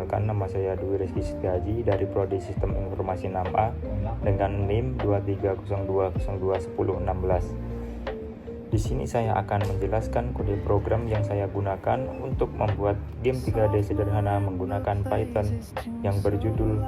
Perkenalkan, nama saya Dwi Rizky Setiaji dari Prodi Sistem Informasi 6A dengan NIM 2302021016. Di sini saya akan menjelaskan kode program yang saya gunakan untuk membuat game 3D sederhana menggunakan Python yang berjudul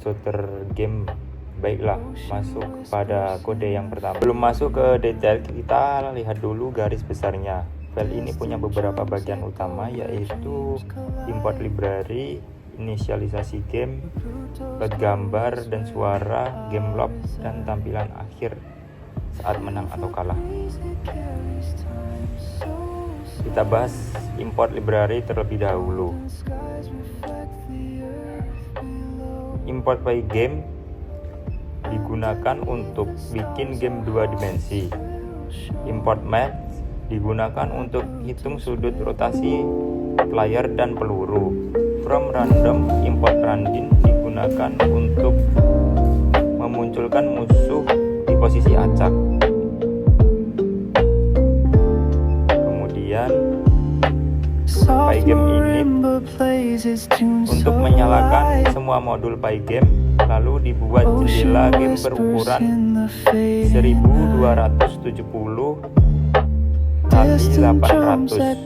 Shooter Game. Baiklah, masuk pada kode yang pertama. Belum masuk ke detail, kita lihat dulu garis besarnya. File ini punya beberapa bagian utama, yaitu import library, inisialisasi game, load gambar dan suara, game log, dan tampilan akhir saat menang atau kalah. Kita bahas import library terlebih dahulu. Import Pygame digunakan untuk bikin game 2 dimensi. Import Math digunakan untuk hitung sudut rotasi player dan peluru. From Random import Randin digunakan untuk memunculkan musuh di posisi acak. Kemudian Pygame init untuk menyalakan semua modul Pygame, lalu dibuat jendela game berukuran 1270 x 800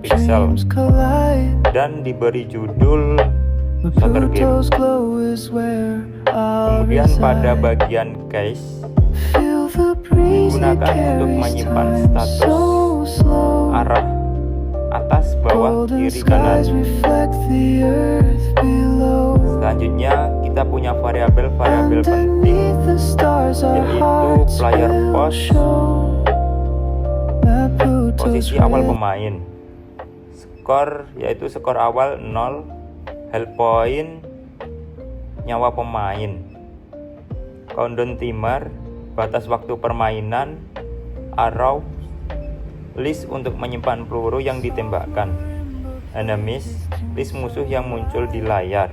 pixel dan diberi judul Shooter Game. Kemudian pada bagian cache digunakan untuk menyimpan status arah atas, bawah, kiri, kanan. Selanjutnya kita punya variabel-variabel penting, yaitu player pos, posisi awal pemain, skor yaitu skor awal 0, health point, nyawa pemain, countdown timer, batas waktu permainan, arrow, list untuk menyimpan peluru yang ditembakkan, enemies, list musuh yang muncul di layar.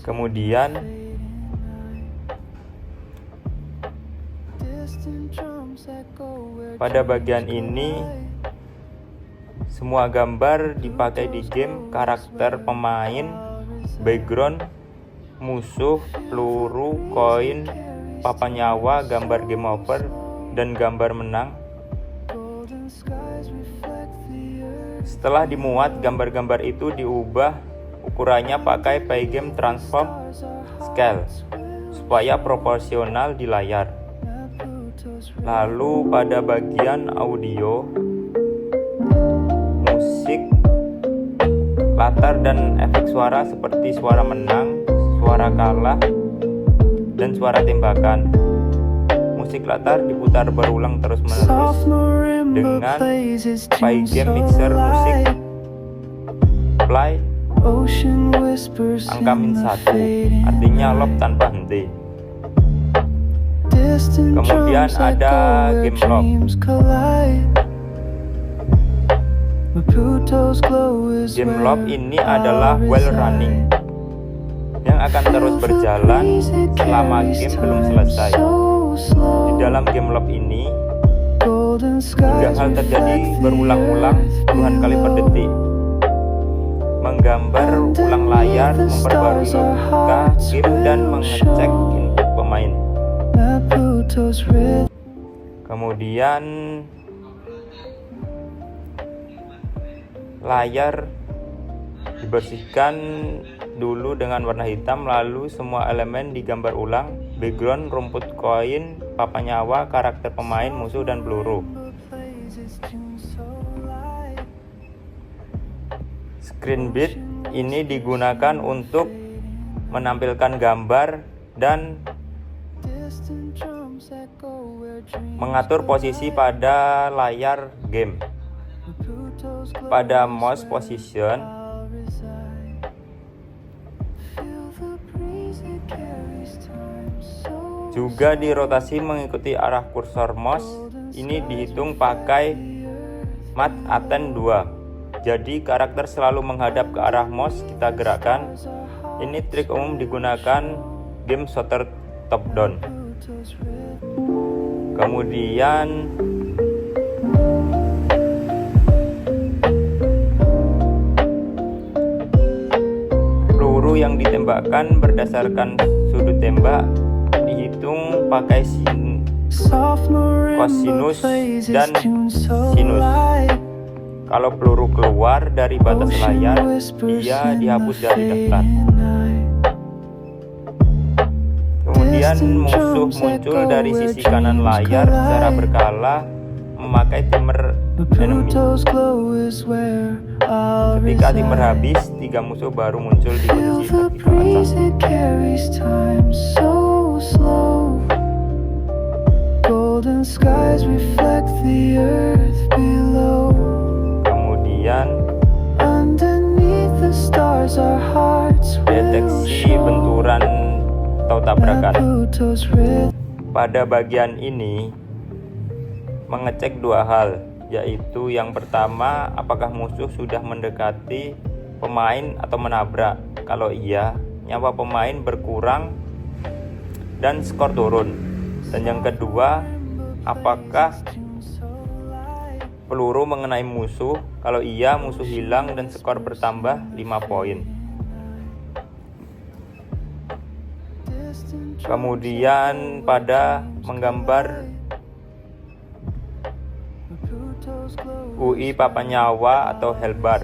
Kemudian pada bagian ini semua gambar dipakai di game, karakter pemain, background, musuh, peluru, koin, papan nyawa, gambar game over, dan gambar menang. Setelah dimuat, gambar-gambar itu diubah ukurannya pakai Pygame Transform Scale supaya proporsional di layar. Lalu pada bagian audio, musik, latar dan efek suara seperti suara menang, suara kalah, dan suara tembakan. Musik latar diputar berulang terus-menerus dengan Pygame Mixer Music Play angka -1, artinya loop tanpa henti. Kemudian ada game log. Game log ini adalah while running yang akan terus berjalan selama game belum selesai. Di dalam game log ini, tiga hal terjadi berulang-ulang puluhan kali per detik. Menggambar ulang layar, memperbarui logika game, dan mengecek input pemain. Kemudian layar dibersihkan dulu dengan warna hitam, lalu semua elemen digambar ulang, background, rumput koin, papan nyawa, karakter pemain, musuh, dan peluru. Screen bit ini digunakan untuk menampilkan gambar dan mengatur posisi pada layar game. Pada mouse position, juga dirotasi mengikuti arah kursor mouse. Ini dihitung pakai Mat Aten 2. Jadi karakter selalu menghadap ke arah mouse kita gerakkan. Ini trik umum digunakan game shooter top down. Kemudian yang ditembakkan berdasarkan sudut tembak dihitung pakai kosinus dan sinus. Kalau peluru keluar dari batas layar, dia dihapus dari daftar. Kemudian musuh muncul dari sisi kanan layar secara berkala memakai timer enemy. Ketika timer habis, 3 musuh baru muncul di posisi Kemudian deteksi benturan atau tabrakan. Pada bagian ini mengecek 2 hal, yaitu yang pertama, apakah musuh sudah mendekati pemain atau menabrak. Kalau iya, nyawa pemain berkurang dan skor turun. Dan yang kedua, apakah peluru mengenai musuh. Kalau iya, musuh hilang dan skor bertambah 5 poin. Kemudian pada menggambar UI papan nyawa atau health.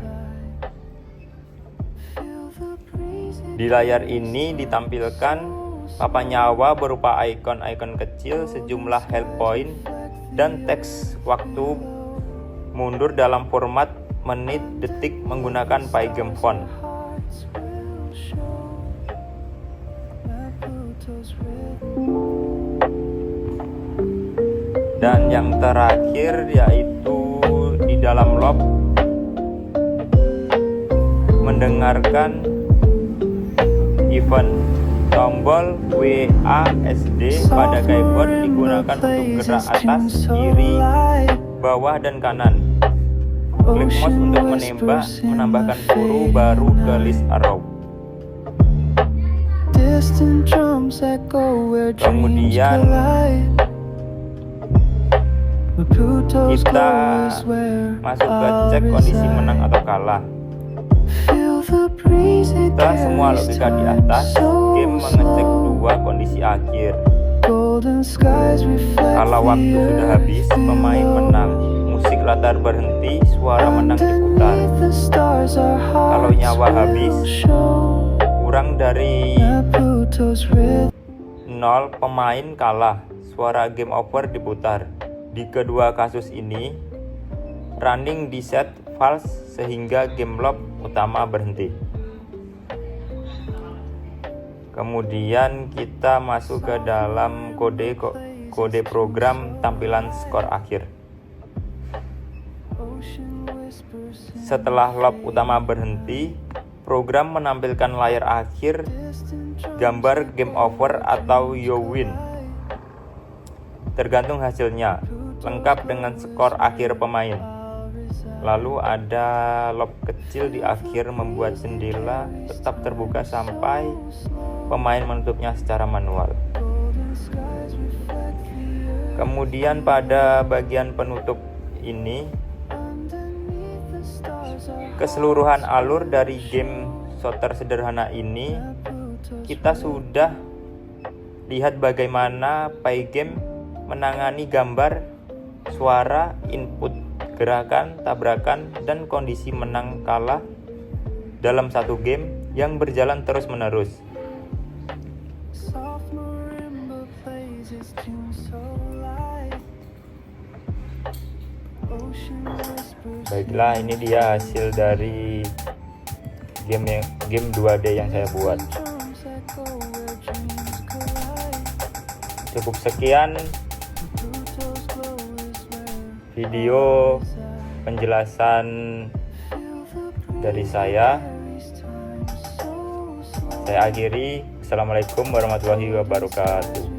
Di layar ini ditampilkan papan nyawa berupa ikon-ikon kecil, sejumlah health point, dan teks waktu mundur dalam format menit detik menggunakan Pygame font. Dan yang terakhir yaitu di dalam lob mendengarkan event. Tombol WASD pada keyboard digunakan untuk gerak atas, kiri, bawah, dan kanan. Klik mouse untuk menembak, menambahkan peluru baru ke list arrow. Kemudian kita masuk ke cek kondisi menang atau kalah. Setelah semua logika di atas, game mengecek 2 kondisi akhir. Kalau waktu sudah habis, pemain menang. Musik latar berhenti, suara menang diputar. Kalau nyawa habis, kurang dari 0, pemain kalah. Suara game over diputar. Di kedua kasus ini, running di set false sehingga game lob utama berhenti. Kemudian kita masuk ke dalam kode program tampilan skor akhir. Setelah lob utama berhenti, program menampilkan layar akhir gambar game over atau you win. Tergantung hasilnya, lengkap dengan skor akhir pemain. Lalu ada lob kecil di akhir membuat jendela tetap terbuka sampai pemain menutupnya secara manual. Kemudian pada bagian penutup ini, keseluruhan alur dari game shooter sederhana ini kita sudah lihat bagaimana Pygame menangani gambar, suara, input, gerakan, tabrakan, dan kondisi menang kalah dalam satu game yang berjalan terus-menerus. Baiklah, ini dia hasil dari game 2D yang saya buat. Cukup sekian video penjelasan dari saya. Saya akhiri. Assalamualaikum warahmatullahi wabarakatuh.